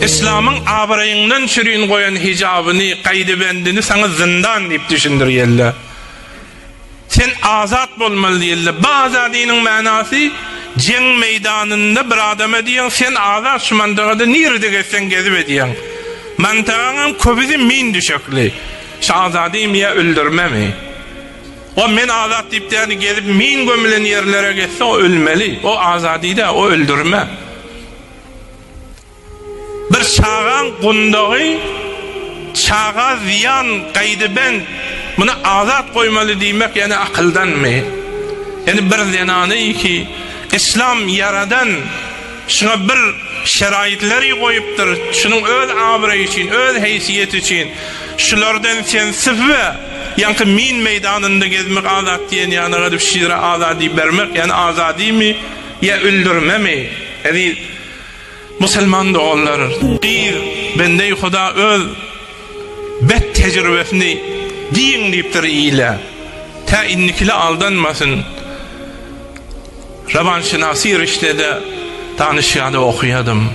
İslam'ın abrayından çürüyün koyan hicabını, kaydibendini sana zindan deyip düşündürüyorlar. Sen azat bolmalı diyorlar. Bu azadinin manası cenk meydanında bir adama diyen sen azat şu mantığada nerede geçsen gezip ediyen. Mantığının köpüzü min düşöklü. Şu azadiyim ya öldürme mi? O men azat deyip de gezip min gömülen yerlere geçse o ölmeli. O azadi de o öldürme. Bir çağın kundağı, çağa ziyan kaydıben bunu azat koymalı demek yani akıldan mı? Yani bir zenanı ki İslam yaradan şuna bir şeraitleri koyuptur. Şunun öz abrayı için, öz heysiyet için şulardan sen sıfı yankı min meydanında gezmek azat diyen yanına da şiire azadi vermek yani azadi mi ya öldürme mi? Yani Müslüman da onlar bir bende Huda öz bet tecrübesini din deyiptir ile ta innikile aldanmasın. Raban Şinasi Rişte'de danışyada okuyadım.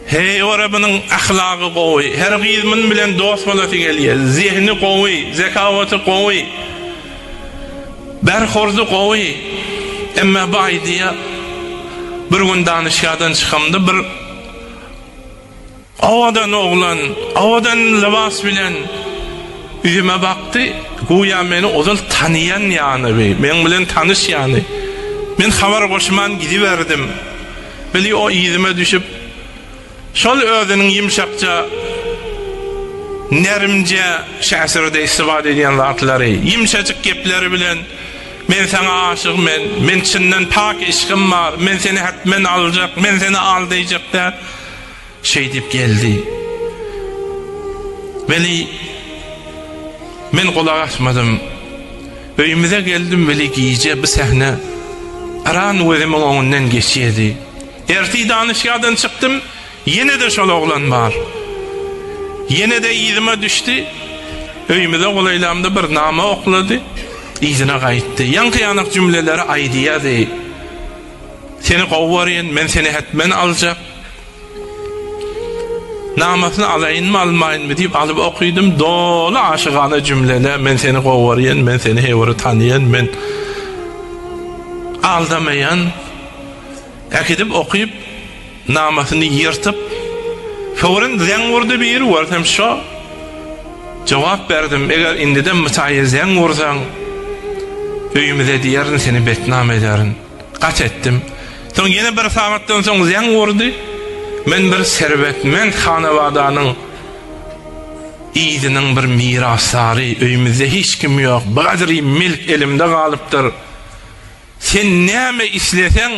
Hey o Rabbinin ahlakı kovi, her gizmin bilen dost olası geliyor, zihni kovi, zekavatı kovi, berhorzu kovi. Ama baydiya bir gün danışyadan çıkamdı, bir avadan oğlan, avadan libas bilen yüzüme baktı, güya beni ozal tanıyan yani, ben bilen tanış yani. Ben haber koşman gidiverdim. Beli o yüzüme düşüp, şol özünün yumşakça, nerimce şahsırda istifade ediyen zatları, yumşacık gepleri bilen, men sana aşık men çinden pak işkim var, men seni hatmen alacak, men seni aldayacak da şey deyip geldi. Veli men kulak açmadım. Öyümüze geldim veli giyece bir sahne aran özümün önünden geçiyedi. Erti danışgadan çıktım, yine de şol oğlan var. Yine de yüzüme düştü. Öyümüze kolaylamda bir nama okladı. İzine kayıttı. Yankı yanık cümleleri aydiyadı. Seni kovvarayın, men seni hatmen alacak. Namasını alayın mı almayın mı deyip alıp okuydum. Dolu aşıkana cümleler. Men seni kovvarayın, men seni hevuru tanıyan, men aldamayan. Ekidip okuyup namasını yırtıp fevren zen vurdu bir yeri vardım şu. Cevap verdim. Eğer indiden müteayyi zen vursan öyümüze diyerin seni betnam ederin. Kaç ettim. Son yine bir saatten sonra zen vurdu. Men bir servet, men hanavadanın iyidinin bir mirasları, öyümüzde hiç kim yok. Badri milk elimde kalıptır. Sen neme islesen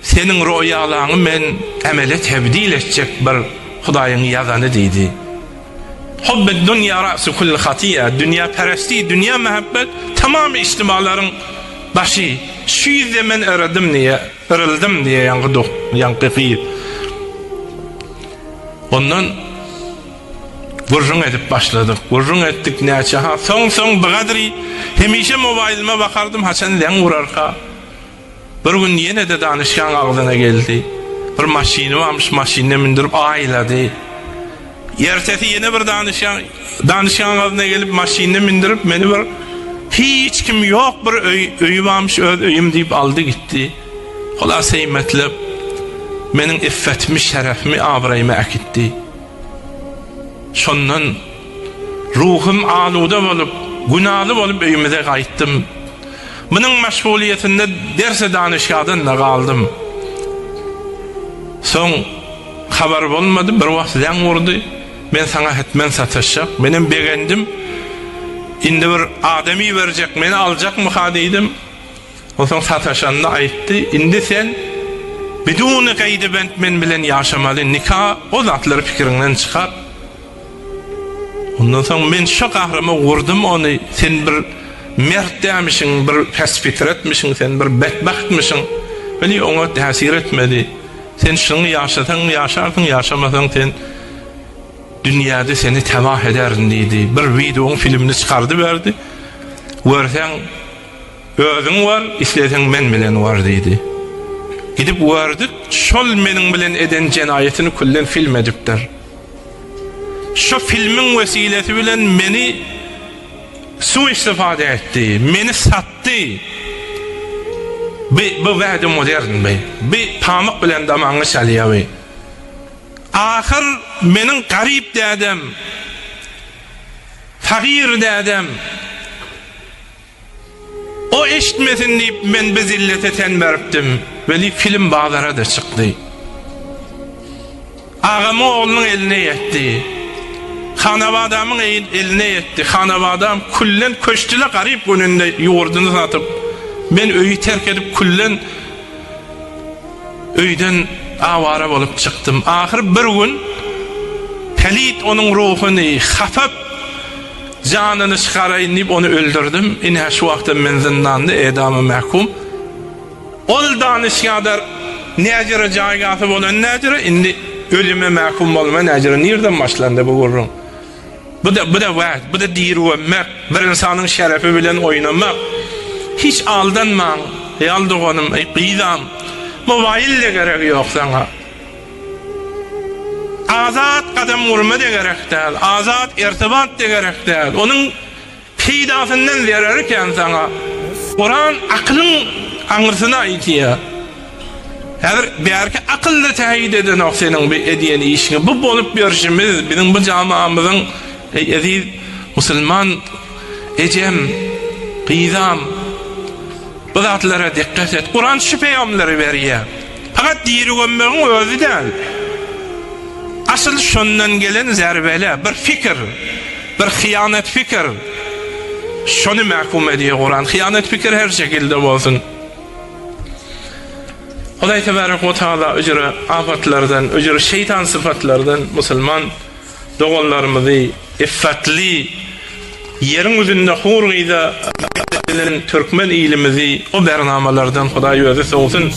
senin rüyalarını men amele tebdil edecek bir Hudayın yazanı deydi. Hubbed dünya ra'su kulli hatiye, dünya peresti, dünya mehabbet tamam içtimaların başı. Şu yüzden ben ırıldım diye yankı ondan vurrun edip başladık. Vurrun ettik neçe ha. Son bıgadri hemişe mobilime bakardım haçan len vurarka. Bir gün yine de danışkan ağzına geldi. Bir maşini varmış, maşinine mindirip ayladı. Yertesi yine bir danışkan ağzına gelip maşinine mindirip beni bir hiç kim yok bir öyü varmış, öyüm deyip aldı gitti. Hulasa-i metlep menin iffetimi, şerefimi abrayıma akitti. Şondan ruhum aluda olup, günahlı olup öyümüze kayıttım. Bunun meşguliyetinde derse danışkadan da kaldım. Son haber olmadı, bir vakit zen vurdu. Ben sana hetmen satacak. Benim beğendim. Indi bir ademi verecek, beni alacak mı hadiydim. O son sataşanına ayıttı. Indi sen bidûne kaydı ben bilen yaşamalı. Nikah o zatları fikrinden çıkar. Ondan sonra ben şu kahrımı vurdum onu. Sen bir mert demişsin, bir fesfitr etmişsin, sen bir bedbahtmışsın. Böyle ona tesir etmedi. Sen şunu yaşatan yaşardın, yaşamasan sen dünyada seni tevah ederdin dedi. Bir videonun filmini çıkardı verdi. Versen özün var, istesen men bilen var dedi. gidip gördük, şol meniň bilen eden jenayetini kullen film edipdir. Şu filmin vesilesi bilen meni suistifade etti, meni sattı. Bu vədi modern be. Bir pamaq bilen damaňy çalýar. Ahir meniň garip dädem, fagir dädem. O eşitmesin diýip men bezillete ten beripdim. Veli film bazara da çykdy. Agamy oğlunyň eline ýetdi. Hanabadamyň eline ýetdi. Hanabadam kullen köşdüle garip gününde ýurduny satyp men öýü terk edip kullen öýden awara bolup çykdym. Ahir bir gün pelit onuň ruhuny hafap janyny çykaraýyn diýip onu öldürdüm. Ine şu wagtda men zindanda edama mahkum. Ol danışgadar näjere jaýgaty bolan näjere indi ölüme mahkum bolma näjere nerden başlandy bu gurrun. Bu da wagt, bu da diýermek, bir insanyň şerefi bilen oýnamak. Hiç aldanmaň, ýaldyganym, gydam. Mobaýl gerek ýok sana. Azat kadam urma da gerek däl, azat irtibat da gerek däl. Onuň peýdasyndan zererken sana Kur'an akylyň aňyrsyna aýtýar. Häzir bärki akylly täýid eden ok seniň bir edýän işiňi bu bolup berişimiz biziň bu jamaamyzyň aziz musulman ejem gydam bu zatlara dikkat et. Kur'an şu peýgamberleri berýär. Fakat diýergönmegiň özü däl. Asıl şondan gelen zerbele, bir fikir, bir hıyanet fikir. Şonu mahkum ediyor Kur'an. Hıyanet fikir her şekilde bolsun. Hudaý tebarek we taala öjüre afatlardan, öjüre şeytan sıfatlardan musulman doganlarymyzy iffetli yerin üzünde hur gyza Türkmen ilimizi o bernamalardan Hudaý özü soğusun.